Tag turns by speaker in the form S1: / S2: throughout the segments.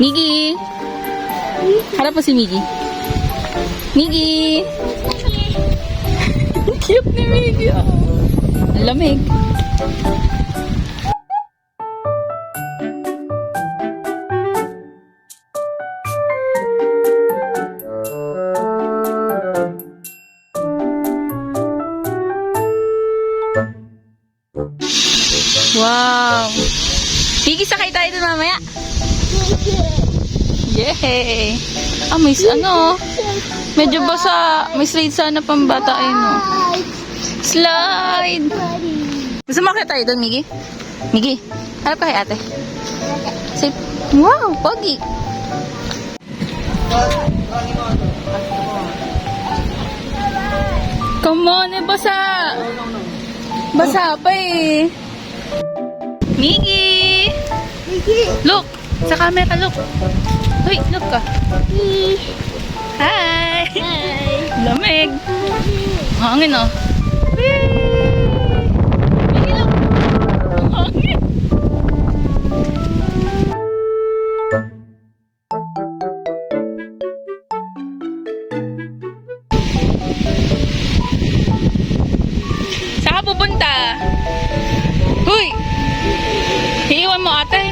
S1: Miggy! Harap pa si Miggy. Miggy! Cute ni Miggy. Oh. Ang lamig. Wow! Miggy, sakay tayo dun mamaya. Yay! Ah, may ano, medyo basa. May slide sana pang bata ay no. Slide! Gusto mo kaya tayo doon, Miggy? Miggy, harap ka kay ate. Say, wow, pogi! Come on, eh, basa! Basa pa eh. Miggy! Look! Sa camera, look! Uy, look ka. Hi! Hi! Lamig! Hangin oh. Miggy, look! Hangin! Saan ka pupunta? Huy! Iiwan mo ate.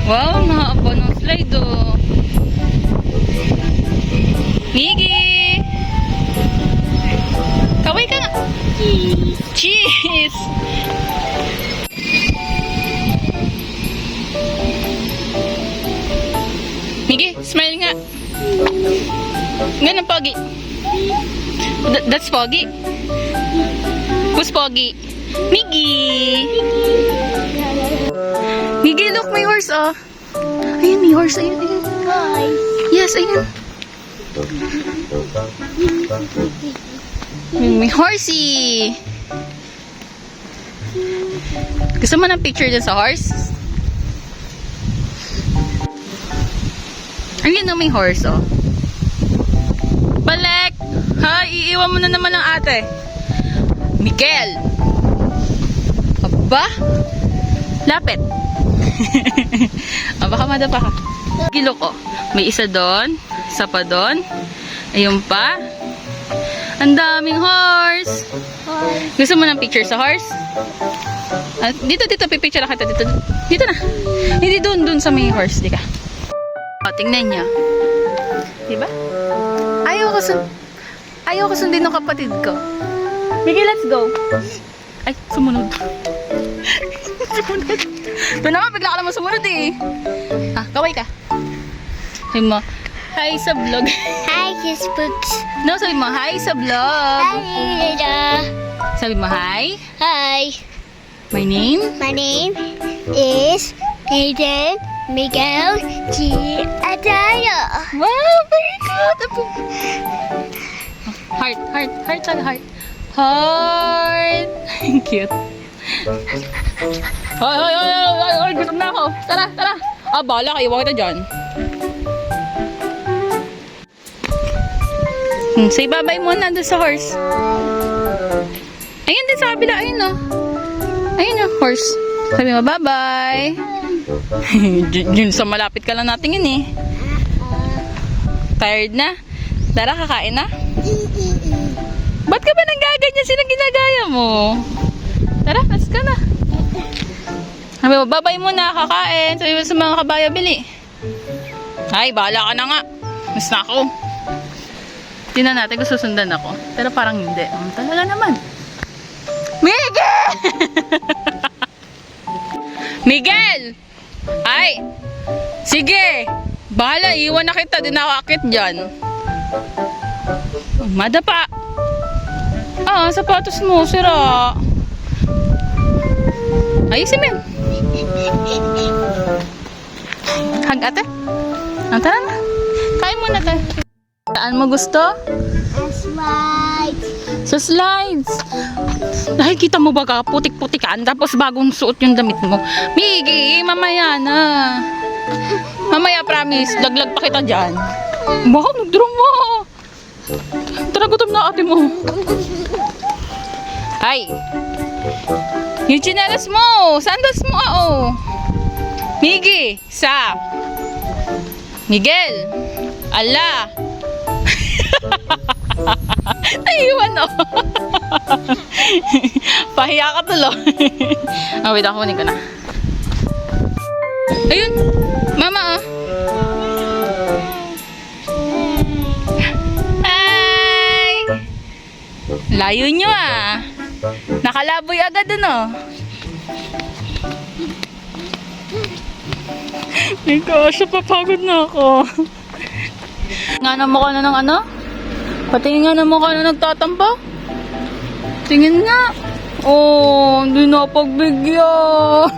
S1: Wow, nakakaba ng slide oh. Miggy! Kaway ka nga. Cheese! Miggy, smile nga. Ganun, pogi. That's pogi. Who's pogi? Miggy! Miggy, look, may horse, oh. Ayun, may horse. Ayun, ayun. Hi. Yes, ayun. May horsey. Gusto mo ng picture dyan sa horse? Ayun, no, may horse, oh. Balik! Ha, iiwan mo na naman ng ate. Miguel! Aba? Lapit. Oh, baka madapa ka. Gilok, oh. May isa doon. Isa pa doon. Ayun pa. Ang daming horse. Gusto mo ng picture sa horse? Dito, pipicture lang kita. Dito na. Hindi doon sa may horse. Di ka. Oh, tingnan niyo. Diba? Ayaw ko sundin ng kapatid ko. Miggy, let's go. Ay, sumunod. Sumunod. Ito naman, bigla ka naman sumunod eh. Ah, kaway ka. Sabi mo, hi sa vlog.
S2: Hi, Kisbooks.
S1: No, sabi mo, hi sa vlog.
S2: Hi, Lila.
S1: Sabi mo, hi.
S2: Hi.
S1: My name?
S2: My name is Aiden Miguel G. Adaya.
S1: Wow, very good. Heart. Heart. Cute. Hoy, gutom na ako. Tara. Ah, bahala kayo. Iwan kita dyan. Say bye-bye muna doon sa horse. Ayun din sa kabila. Ayun o. Ayun o, horse. Sabi mo, bye-bye. Yun sa malapit ka lang natin yun eh. Tired na? Tara, kakain na? Ba't ka ba nanggaganyan? Sino ginagaya mo? Tara, let's go na. Sabi mo, bye-bye muna, kakain. Sabi mo sa mga kabaya, bili. Ay, bahala ka na nga. Mas na ako. Tingnan natin kung susundan ako. Pero parang hindi. Talaga naman. Miguel! Miguel! Ay! Sige! Bahala, iwan na kita. Di na ako akit dyan. Madapa. Ah, sapatos mo. Sira. Ayusin mo yun. Hag ate. Tara na. Kain muna tayo. Saan mo gusto?
S2: Slides.
S1: Sa slides. Nakikita mo ba ka? Putik-putikan. Tapos bagong suot yung damit mo. Miggy, mamaya na. Mamaya, promise. Laglag pa kita dyan. Wow, nagdrum mo. Tara, gutom na ate mo. Hay! Yung chinelas mo! Sandals mo, oh! Miggy! Sa! Miguel! Ala! Naiwan, oh! Pahiya ka tuloy. Oh, wait, ako kunin ko na. Ayun! Mama, oh! Hi! Layo nyo, ah! Nakalaboy agad, ano? My gosh, papagod na ako. Nga na mukha na ng ano? Patingin nga na mukha na nagtatampo. Tingin nga. Oh, hindi na pagbigyan.